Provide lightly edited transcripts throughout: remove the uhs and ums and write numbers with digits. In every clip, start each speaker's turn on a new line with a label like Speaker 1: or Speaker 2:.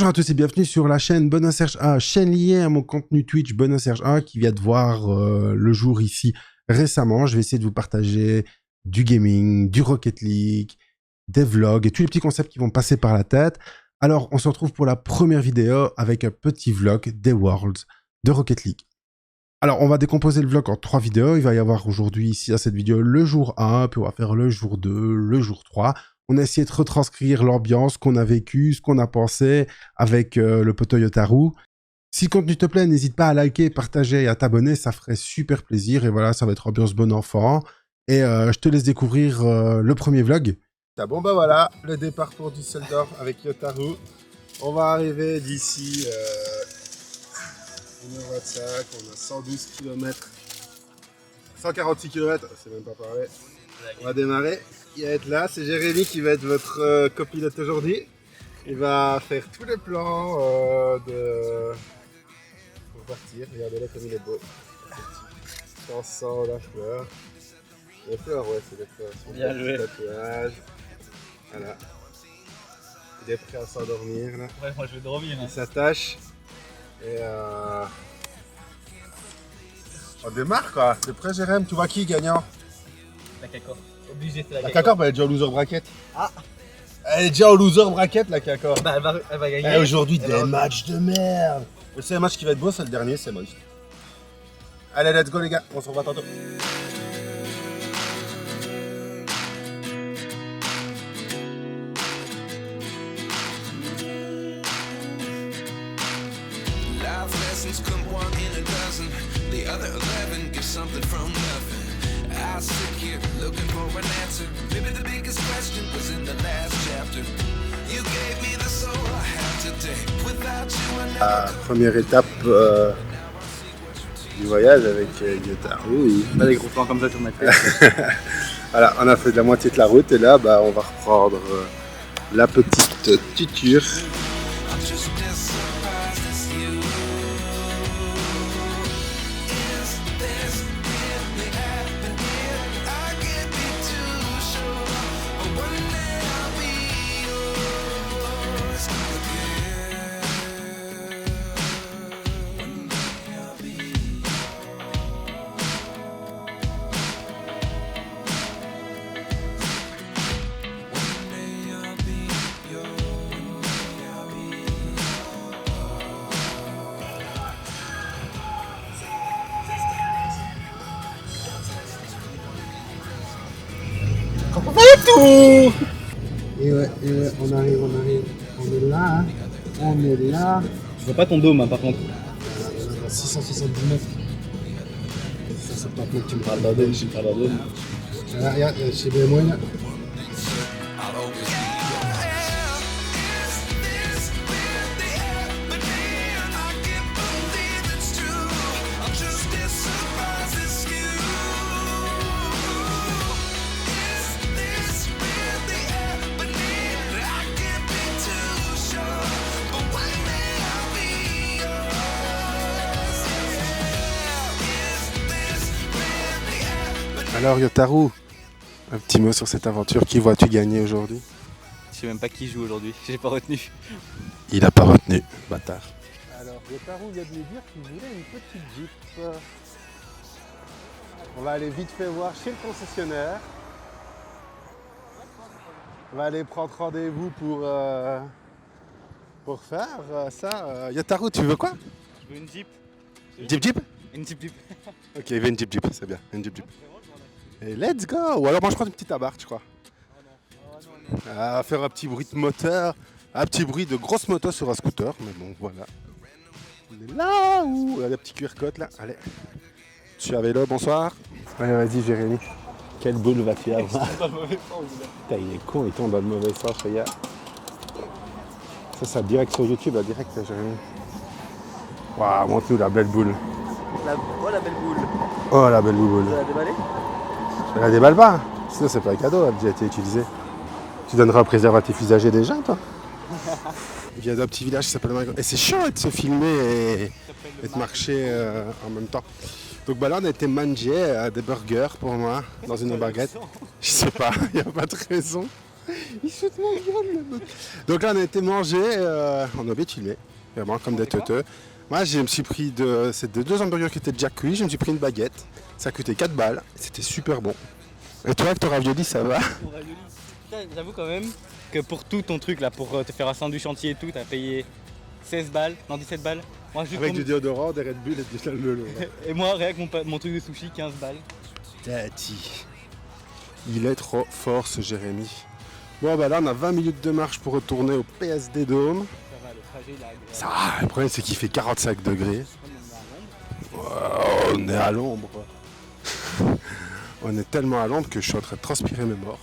Speaker 1: Bonjour à tous et bienvenue sur la chaîne Benoît Serge A, chaîne liée à mon contenu Twitch Benoît Serge A qui vient de voir le jour ici récemment. Je vais essayer de vous partager du gaming, du Rocket League, des vlogs et tous les petits concepts qui vont passer par la tête. Alors on se retrouve pour la première vidéo avec un petit vlog des Worlds de Rocket League. Alors on va décomposer le vlog en 3 vidéos. Il va y avoir aujourd'hui ici à cette vidéo le jour 1, puis on va faire le jour 2, le jour 3. On a essayé de retranscrire l'ambiance qu'on a vécue, ce qu'on a pensé avec le poteau Yotaru. Si le contenu te plaît, n'hésite pas à liker, partager et à t'abonner, ça ferait super plaisir. Et voilà, ça va être ambiance bon enfant. Et je te laisse découvrir le premier vlog. Bon bah voilà, le départ pour Düsseldorf avec Yotaru. On va arriver d'ici 1h25, on a 112 km. 146 km, c'est même pas parlé. On va démarrer. Il va être là, c'est Jérémy qui va être votre copilote aujourd'hui. Il va faire tous les plans pour partir. Regardez-le comme il est beau. Ça sent la fleur. Les fleurs, ouais, c'est des fleurs.
Speaker 2: Bien joué.
Speaker 1: Tatouage. Voilà. Il est prêt à s'endormir là.
Speaker 2: Ouais, moi je vais dormir.
Speaker 1: Il s'attache. Et on démarre quoi. T'es prêt Jérémy? Tu vois qui gagnant?
Speaker 2: La Cacor. Obligé, c'est la
Speaker 1: La
Speaker 2: Cacor.
Speaker 1: Cacor, elle est déjà au loser bracket.
Speaker 2: Ah.
Speaker 1: Elle est déjà au loser bracket la Cacor.
Speaker 2: Bah elle va gagner.
Speaker 1: Et aujourd'hui,
Speaker 2: Elle
Speaker 1: des
Speaker 2: va-
Speaker 1: matchs de merde. Le seul match qui va être beau, c'est le dernier, c'est Moist. Allez, let's go les gars, on se revoit tantôt.
Speaker 3: Life lessons come one in a dozen. The other 11 get something from nothing. I sit here looking for an answer. Maybe the biggest question was in the last chapter. You gave me the soul I have today. Without you I never could.
Speaker 1: Première étape du voyage avec Yotaru.
Speaker 2: Pas des gros plans comme ça sur ma tête.
Speaker 1: Voilà, on a fait de la moitié de la route et là, bah, on va reprendre la petite tuture.
Speaker 3: I'm just as surprised as you. Is this really happening? I can't be too sure. But one day I'll be yours again. One day I'll be One day I'll be yours. One day I'll be
Speaker 1: Et ouais, on arrive, on est là, hein. On est là.
Speaker 2: Je vois pas ton dôme par contre.
Speaker 1: On a 670 mètres. 670 mètres, tu me parles
Speaker 2: Parle d'un dôme, je parle d'un dôme.
Speaker 1: Là, regarde, chez BMO, là.
Speaker 3: I'll always be yours. Is this really happening? I can't believe it's true. I'm just as surprised as you. Is this really happening? I can't be too sure, but one day I'll be yours. Is this really happening?
Speaker 1: Alors Yotaru, un petit mot sur cette aventure. Qui vois-tu gagner aujourd'hui?
Speaker 2: Je sais même pas qui joue aujourd'hui, j'ai pas retenu.
Speaker 1: Il a pas retenu, bâtard.
Speaker 4: Alors, Yotaru vient de nous dire qu'il voulait une petite Jeep. On va aller vite fait voir chez le concessionnaire. On va aller prendre rendez-vous pour faire ça.
Speaker 1: Yotaru, tu veux quoi?
Speaker 2: Je veux une Jeep.
Speaker 1: Jeep?
Speaker 2: Une Jeep.
Speaker 1: Ok, il veut une Jeep, c'est bien, une Jeep. Et let's go! Ou alors moi je prends une petite abarque, je crois. À faire un petit bruit de moteur, un petit bruit de grosse moto sur un scooter, mais bon, voilà. On est là où la petite QR code là, allez. Je suis à vélo, bonsoir. Allez, vas-y Jérémy. Quelle boule vas-tu avoir?
Speaker 2: Dans le mauvais sens, vous là.
Speaker 1: Putain, il est con, il tombe dans le mauvais sens, regarde. Ça direct sur YouTube, là, direct, Jérémy. Waouh, montre-nous la belle boule.
Speaker 2: Oh la belle boule.
Speaker 1: Oh la belle boule.
Speaker 2: Tu l'as déballé?
Speaker 1: Je la déballe pas, sinon c'est pas un cadeau, elle a déjà été utilisé. Tu donneras un préservatif usagé déjà, toi? Il vient d'un petit village qui s'appelle Margot. Et c'est chiant de se filmer et de marcher en même temps. Donc bah là on a été manger des burgers pour moi dans une baguette. Je sais pas, il n'y a pas de raison. Il saute mon gueule, le mec. Donc là, on a été manger, on a oublié de filmer, vraiment comme des teuteux. Moi, je me suis pris c'était 2 hamburgers qui étaient déjà cuits, je me suis pris une baguette. Ça a coûté 4 balles, c'était super bon. Et toi, avec ton ravioli, ça va?
Speaker 2: Pour ravioli. Putain, j'avoue quand même que pour tout ton truc là, pour te faire un sandwich entier et tout, t'as payé 16 balles, non 17 balles. Moi, juste
Speaker 1: Avec
Speaker 2: pour-
Speaker 1: du déodorant, des Red Bull et du lolo.
Speaker 2: Et moi, rien que mon truc de sushi, 15 balles.
Speaker 1: Tati. Il est trop fort, ce Jérémy. Bon, bah là, on a 20 minutes de marche pour retourner au PSD Dome.
Speaker 2: Ça va, le trajet il est agréable.
Speaker 1: Ça va, le problème, c'est qu'il fait 45 degrés. On est à l'ombre. On est tellement à l'ombre que je suis en train de transpirer mes morts.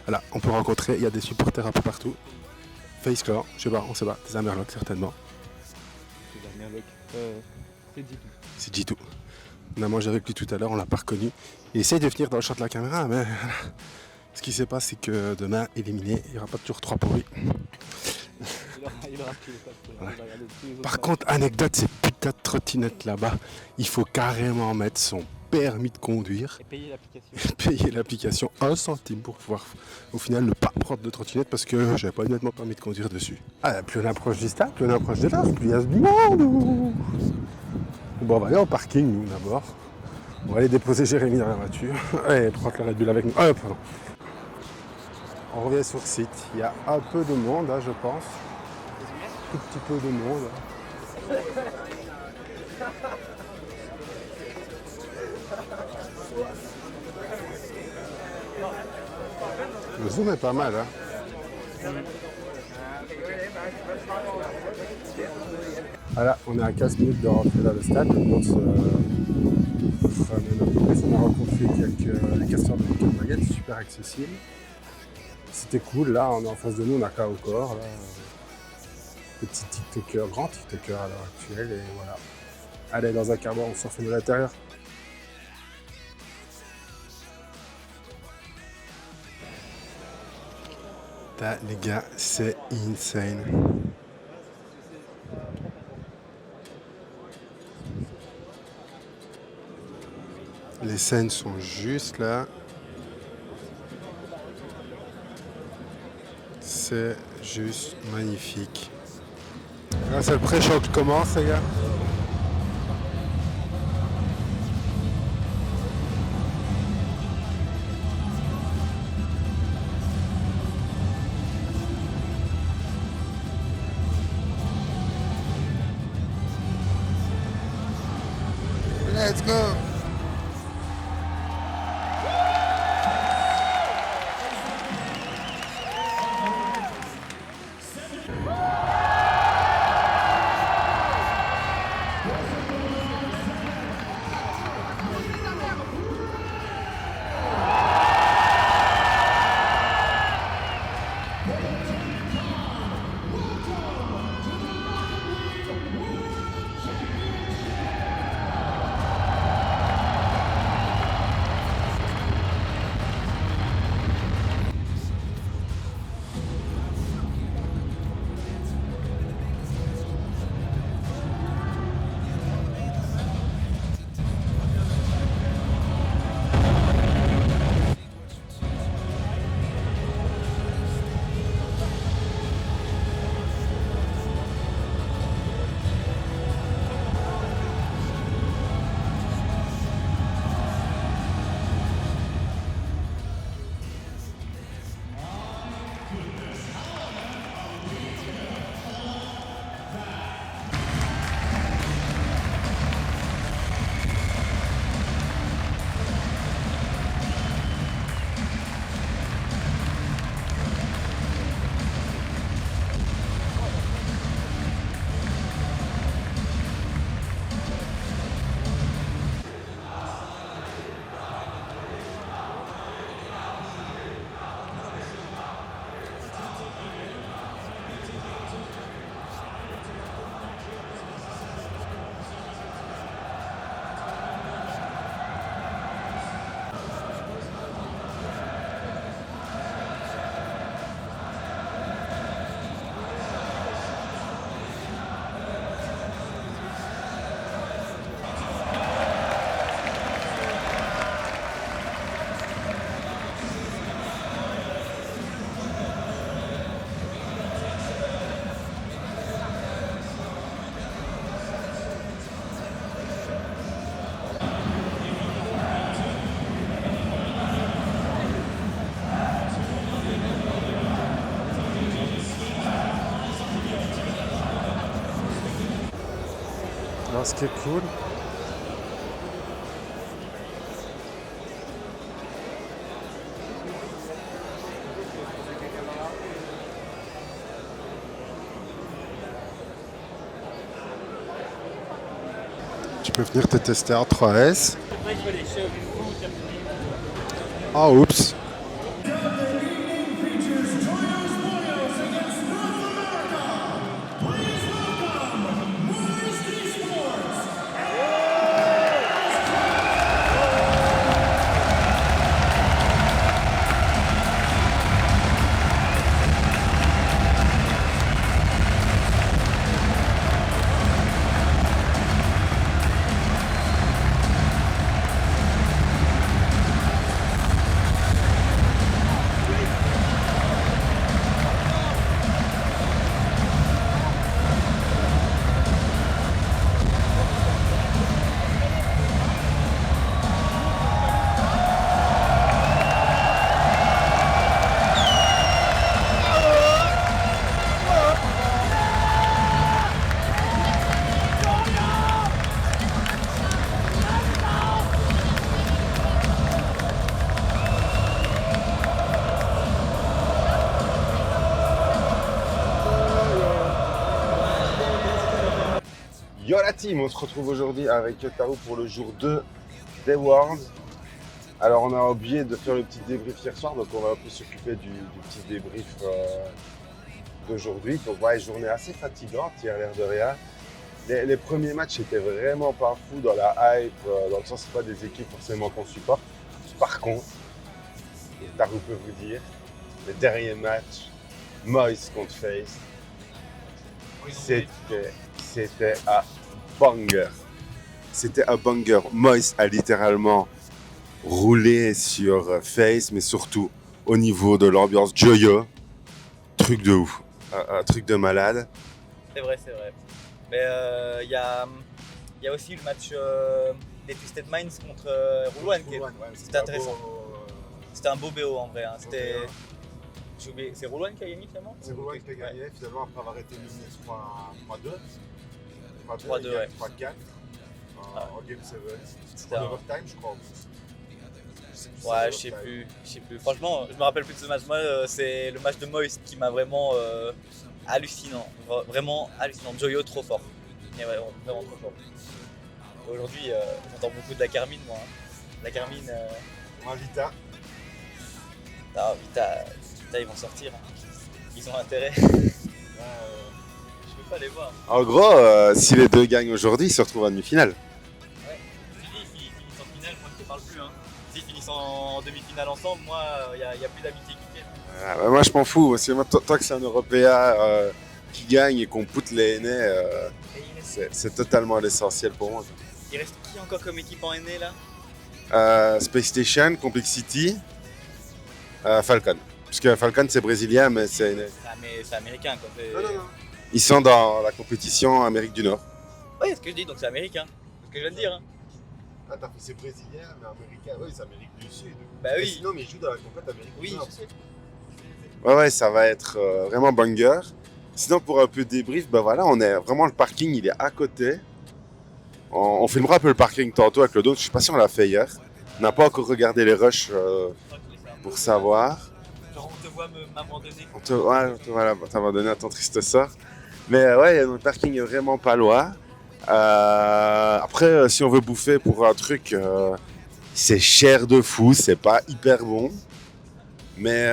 Speaker 1: Voilà, on peut rencontrer, il y a des supporters un peu partout. Face Clan, je sais pas, on sait pas, des Amerlocs certainement.
Speaker 2: C'est dit tout.
Speaker 1: C'est G2. On a mangé avec lui tout à l'heure, on l'a pas reconnu. Il essaye de venir dans le champ de la caméra, mais ce qui se passe, c'est que demain, éliminé, il n'y aura pas toujours 3 pour lui.
Speaker 2: Il aura pris les pattes pour
Speaker 1: Ouais.
Speaker 2: regarder tous les autres
Speaker 1: Par
Speaker 2: matchs.
Speaker 1: contre, anecdote, ces putains de trottinettes là-bas, il faut carrément mettre son permis de conduire,
Speaker 2: Et payer l'application.
Speaker 1: payer l'application 1 centime pour pouvoir au final ne pas prendre de trottinette parce que j'avais pas honnêtement permis de conduire dessus. Ah, plus on approche du stade, plus on approche de là, plus il y a du monde. Bon, on va aller au parking, nous, d'abord. On va aller déposer Jérémy dans la voiture et prendre la Red Bull avec nous. Ah, pardon. On revient sur site. Il y a un peu de monde, hein, je pense. Tout petit peu de monde. Le zoom est pas mal, hein. Voilà, on est à 15 minutes de rentrer dans le stade. Le monde se ramène un peu. On a rencontré quelques castors de Weekend Baguette, super accessible. C'était cool, là, on est en face de nous, on a qu'à encore. Là. Petit TikToker, grand TikToker à l'heure actuelle, et voilà. Allez, dans un quart d'heure, on sort de l'intérieur. Là, les gars, c'est insane. Les scènes sont juste là. C'est juste magnifique. Là, c'est le pré-show qui commence, les gars. Let's go! Alors, ce qui est cool, tu peux venir te tester en 3S. Ah, oups.
Speaker 5: Yo la team, on se retrouve aujourd'hui avec Yotaru pour le jour 2 des Worlds. Alors on a oublié de faire le petit débrief hier soir, donc on va un peu s'occuper du petit débrief d'aujourd'hui. Donc ouais, journée assez fatigante hier, l'air de rien. Les premiers matchs étaient vraiment pas fous dans la hype, dans le sens c'est pas des équipes forcément qu'on supporte. Par contre, Yotaru peut vous dire, le dernier match, Moist contre Face, c'était un banger. C'était un banger. Moist a littéralement roulé sur Face, mais surtout au niveau de l'ambiance Joyo. Truc de ouf. Un truc de malade.
Speaker 2: C'est vrai, c'est vrai. Mais il y a aussi le match des Twisted Minds contre Rouen. C'était intéressant. C'était un beau BO en vrai. Hein. C'était... J'ai oublié. C'est Rouen qui a gagné finalement.
Speaker 5: C'est Rouen qui a gagné, finalement, après avoir été mené 3-2.
Speaker 2: 3-2, ouais.
Speaker 5: 3-4 en Game 7.
Speaker 2: C'était
Speaker 5: En
Speaker 2: un...
Speaker 5: overtime, je crois.
Speaker 2: Ouais, je sais plus. Franchement, je me rappelle plus de ce match. Moi, c'est le match de Moist qui m'a vraiment hallucinant. Vraiment hallucinant. Joyo, trop fort. Et ouais, vraiment trop fort. Aujourd'hui, j'entends beaucoup de la Carmine, moi. Hein. La Carmine.
Speaker 5: Vita.
Speaker 2: Non, Vita, ils vont sortir. Hein. Ils ont intérêt. Je peux pas les voir.
Speaker 5: En gros, si les deux gagnent aujourd'hui, ils se retrouvent en demi-finale.
Speaker 2: Ouais. Tu dis, s'ils finissent en finale, moi je te parle plus. Hein. S'ils finissent en demi-finale ensemble, moi, il n'y a plus d'amitié qui tienne.
Speaker 5: Moi, je m'en fous. Parce que moi, tant que c'est un Européen qui gagne et qu'on poutre les NA, c'est totalement l'essentiel pour moi.
Speaker 2: Il reste qui encore comme équipe en NA là?
Speaker 5: Space Station, Complexity, Falcon. Parce que Falcon, c'est brésilien, mais c'est NA.
Speaker 2: Mais c'est américain quoi.
Speaker 5: Non. Ils sont dans la compétition Amérique du Nord.
Speaker 2: Ouais, c'est ce que je dis, donc c'est américain. C'est ce que je viens de dire. Hein.
Speaker 5: Ah, t'as fait c'est brésilien, mais américain. Oui, c'est Amérique du Sud.
Speaker 2: Bah oui.
Speaker 5: Sinon, mais ils jouent dans la compétition Amérique du Nord.
Speaker 2: Oui, je sais.
Speaker 5: Ouais, ça va être vraiment banger. Sinon, pour un peu débrief, ben voilà, on est vraiment le parking, il est à côté. On filmera un peu le parking tantôt avec le dos. Je sais pas si on l'a fait hier. On n'a pas encore regardé les rushs pour savoir.
Speaker 2: Genre on te voit m'abandonner.
Speaker 5: On te t'abandonner à ton triste sort. Mais ouais, notre parking est vraiment pas loin. Après, si on veut bouffer pour un truc, c'est cher de fou, c'est pas hyper bon. Mais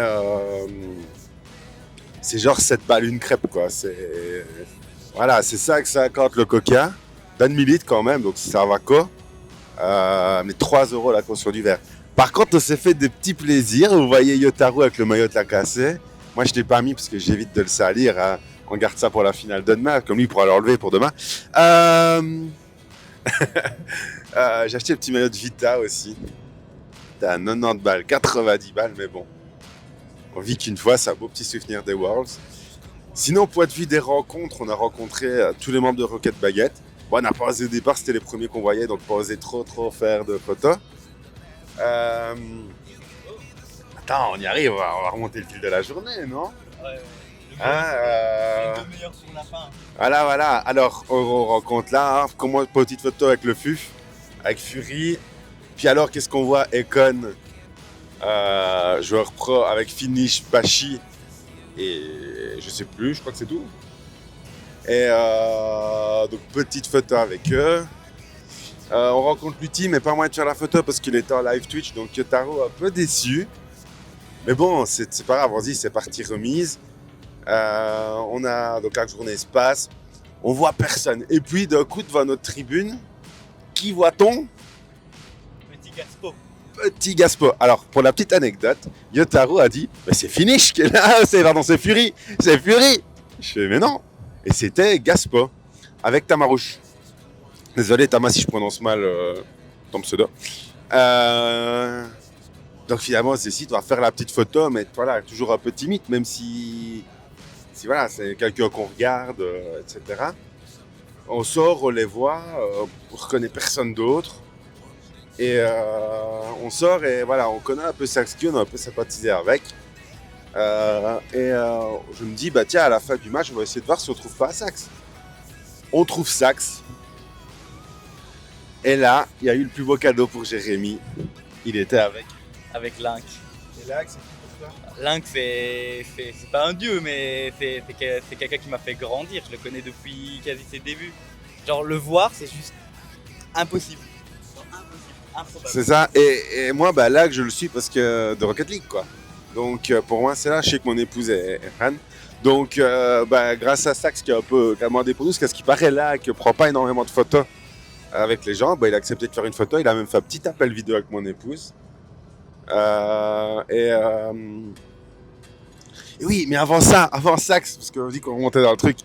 Speaker 5: c'est genre 7 balles une crêpe, quoi. Voilà, c'est 5,50 le coca. 20 millilitres quand même, donc ça va quoi. Mais 3 € la caution du verre. Par contre, on s'est fait des petits plaisirs. Vous voyez Yotaru avec le maillot de la cassée. Moi, je ne l'ai pas mis parce que j'évite de le salir. Hein. On garde ça pour la finale de demain. Comme lui, il pourra l'enlever pour demain. J'ai acheté le petit maillot de Vita aussi. T'as 90 balles, 90 balles, mais bon. On vit qu'une fois, c'est un beau petit souvenir des Worlds. Sinon, point de vue des rencontres, on a rencontré tous les membres de Rocket Baguette. Bon, on n'a pas osé au départ, c'était les premiers qu'on voyait, donc pas osé trop faire de photos. Attends, on y arrive, on va remonter le fil de la journée, non?
Speaker 2: Ouais, le
Speaker 5: Hein,
Speaker 2: Les deux meilleurs pour la fin.
Speaker 5: voilà. Alors, on rencontre là, hein, comment petite photo avec le FUF, avec Fury. Puis alors, qu'est-ce qu'on voit? Econ, joueur pro avec Finish, Bashi et je sais plus, je crois que c'est tout. Et donc, petite photo avec eux. On rencontre Lutti, mais pas moyen de faire la photo parce qu'il était en live Twitch, donc Yotaro un peu déçu. Mais bon, c'est pas grave, on se dit c'est partie remise. On a donc la journée se passe, on voit personne. Et puis d'un coup devant notre tribune, qui voit-on?
Speaker 2: Petit Gaspo.
Speaker 5: Petit Gaspo. Alors pour la petite anecdote, Yotaro a dit mais c'est Finish qui est là, c'est Fury, c'est Fury. Je fais mais non. Et c'était Gaspo avec Tamarouche. Désolé Tama si je prononce mal ton pseudo. Donc finalement on décide, on va faire la petite photo, mais voilà, toujours un peu timide, même si voilà, c'est quelqu'un qu'on regarde, etc. On sort, on les voit, on ne reconnaît personne d'autre. Et on sort et voilà, on connaît un peu Saxky, on a un peu sympathisé avec. Je me dis, bah tiens, à la fin du match, on va essayer de voir si on trouve pas Sax. On trouve Sax. Et là, il y a eu le plus beau cadeau pour Jérémy. Il était
Speaker 2: Avec Link.
Speaker 5: Et là, c'est qui pour toi?
Speaker 2: Link, c'est pas un dieu, mais c'est quelqu'un qui m'a fait grandir. Je le connais depuis quasi ses débuts. Genre, le voir, c'est juste impossible. Genre, improbable.
Speaker 5: C'est ça. Et moi, bah, là, je le suis parce que de Rocket League, quoi. Donc, pour moi, c'est là. Je sais que mon épouse est fan. Donc, grâce à Sax qui a un peu demandé pour nous, parce qu'il paraît là, qui ne prend pas énormément de photos avec les gens, il a accepté de faire une photo. Il a même fait un petit appel vidéo avec mon épouse. Et oui, mais avant Sax, parce qu'on dit qu'on remontait dans le truc,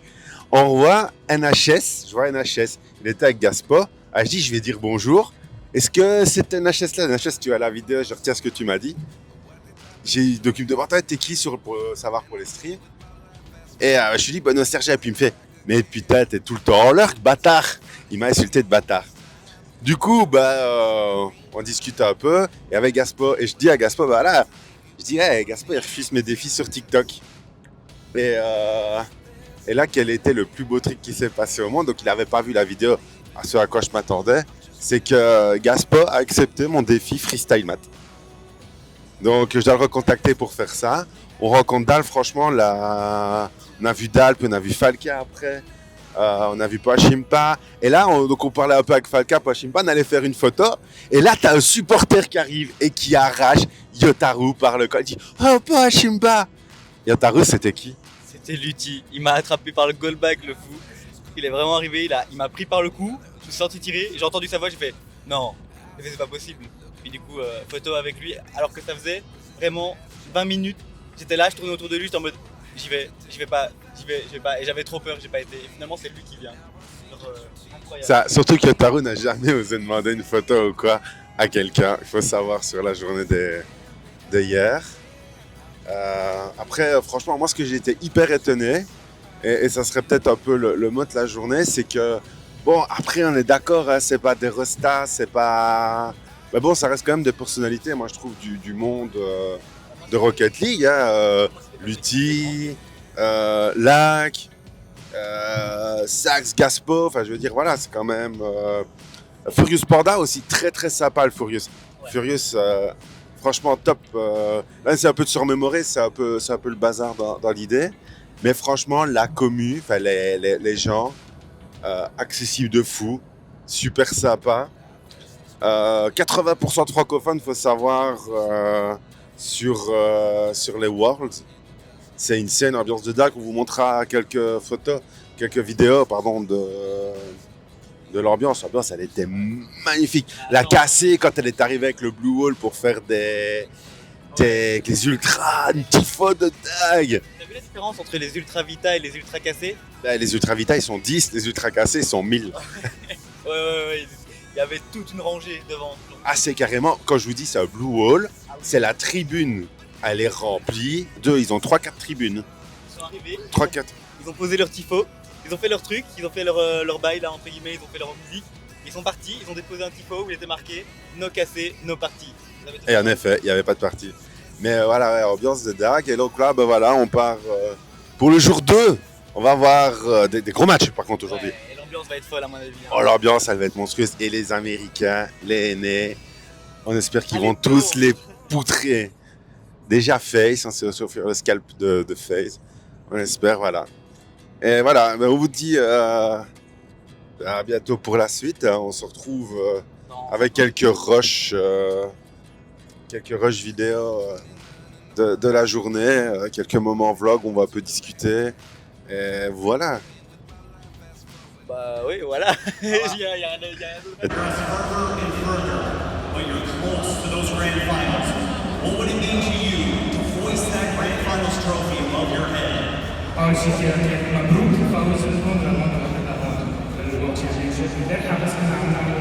Speaker 5: on voit NHS, je vois NHS, il était avec Gaspo, je dis je vais dire bonjour, est-ce que c'était NHS là? NHS, tu as la vidéo, je retiens ce que tu m'as dit. J'ai d'occupe de voir, t'es qui pour savoir pour les streams? Et je lui dis bonne Serge, et puis il me fait, mais putain, t'es tout le temps en l'air, bâtard. Il m'a insulté de bâtard. Du coup, on discute un peu, et avec Gaspo, et je dis à Gaspo, je dis, hey, Gaspo, il refuse mes défis sur TikTok. Et là, quel était le plus beau truc qui s'est passé au monde? Donc, il n'avait pas vu la vidéo, à ce à quoi je m'attendais, c'est que Gaspo a accepté mon défi Freestyle Mat. Donc, je dois le recontacter pour faire ça. On rencontre Dal, franchement, là, on a vu Dal, puis on a vu Falca après. On a vu Pachimpa. Et là, on parlait un peu avec Falca, Pachimpa, on allait faire une photo. Et là, t'as un supporter qui arrive et qui arrache Yotaro par le col. Il dit « Oh, Pachimpa !» Yotaro, c'était qui?
Speaker 2: C'était Lutti. Il m'a attrapé par le goal bag, le fou. Il est vraiment arrivé, il m'a pris par le cou. Je me suis senti tirer. J'ai entendu sa voix, j'ai fait « Non, c'est pas possible. » Puis du coup, photo avec lui. Alors que ça faisait vraiment 20 minutes. J'étais là, je tournais autour de lui, j'étais en mode j'y vais pas. Et j'avais trop peur, j'ai pas été. Et finalement, c'est lui qui vient. Genre, incroyable.
Speaker 5: Ça, surtout que Yotaro n'a jamais osé demander une photo ou quoi à quelqu'un. Il faut savoir sur la journée de hier. Après, franchement, moi, ce que j'ai été hyper étonné, et ça serait peut-être un peu le mot de la journée, c'est que, bon, après, on est d'accord, hein, c'est pas des restas, c'est pas... Mais bon, ça reste quand même des personnalités, moi, je trouve, du monde de Rocket League. Hein, Lutti, Lac, Sax, Gaspo, enfin, je veux dire, voilà, c'est quand même... Furious Panda aussi, très, très sympa, le Furious. Ouais. Furious... franchement, top. Là, c'est un peu de surmémorer, c'est un peu le bazar dans l'idée. Mais franchement, la commu, les gens, accessibles de fou, super sympa. 80% de francophones, il faut savoir, sur les Worlds. C'est une scène, ambiance de dingue. On vous montrera quelques vidéos, de l'ambiance. L'ambiance, elle était magnifique. La cassée, quand elle est arrivée avec le Blue Wall pour faire des ultras, une tifo de dingue.
Speaker 2: T'as vu la différence entre les ultra vita et les ultra cassés?
Speaker 5: Les ultra vita, ils sont 10, les ultra cassés, ils sont 1000.
Speaker 2: Ouais. Il y avait toute une rangée devant.
Speaker 5: Ah, c'est carrément, quand je vous dis c'est un Blue Wall, c'est la tribune, elle est remplie. Ils ont 3-4 tribunes.
Speaker 2: Ils sont arrivés,
Speaker 5: 3-4.
Speaker 2: Ils ont posé leur tifo. Ils ont fait leur truc, ils ont fait leur bail là entre guillemets, ils ont fait leur musique, ils sont partis, ils ont déposé un tifo où il était marqué no cassé, no party.
Speaker 5: Et en effet, il n'y avait pas de partie. Mais voilà, ouais, ambiance de dingue. Et donc là, on part Pour le jour 2, on va avoir des gros matchs par contre aujourd'hui.
Speaker 2: Ouais, et l'ambiance va être folle à mon avis. Hein.
Speaker 5: Oh, l'ambiance, elle va être monstrueuse. Et les Américains, les aînés, on espère qu'ils
Speaker 2: Ah,
Speaker 5: vont
Speaker 2: les
Speaker 5: tous
Speaker 2: pauvres.
Speaker 5: les poutrer. Déjà Face, hein, c'est sur le scalp de Face. On espère, voilà. Et voilà, ben, on vous dit à bientôt pour la suite. Hein. On se retrouve
Speaker 2: Non.
Speaker 5: avec quelques rushs vidéo de la journée, quelques moments vlog, on va un peu discuter. Et voilà.
Speaker 2: Bah oui, voilà. Il y a rien d'autre.
Speaker 6: But you're close to those grand finals. What would it mean to you to hoist that grand finals trophy above your head?
Speaker 7: أول شيء مبروك فوز الكونغو بالوورلد تشامبيونشيب. امبارح بس كنا عم نعمل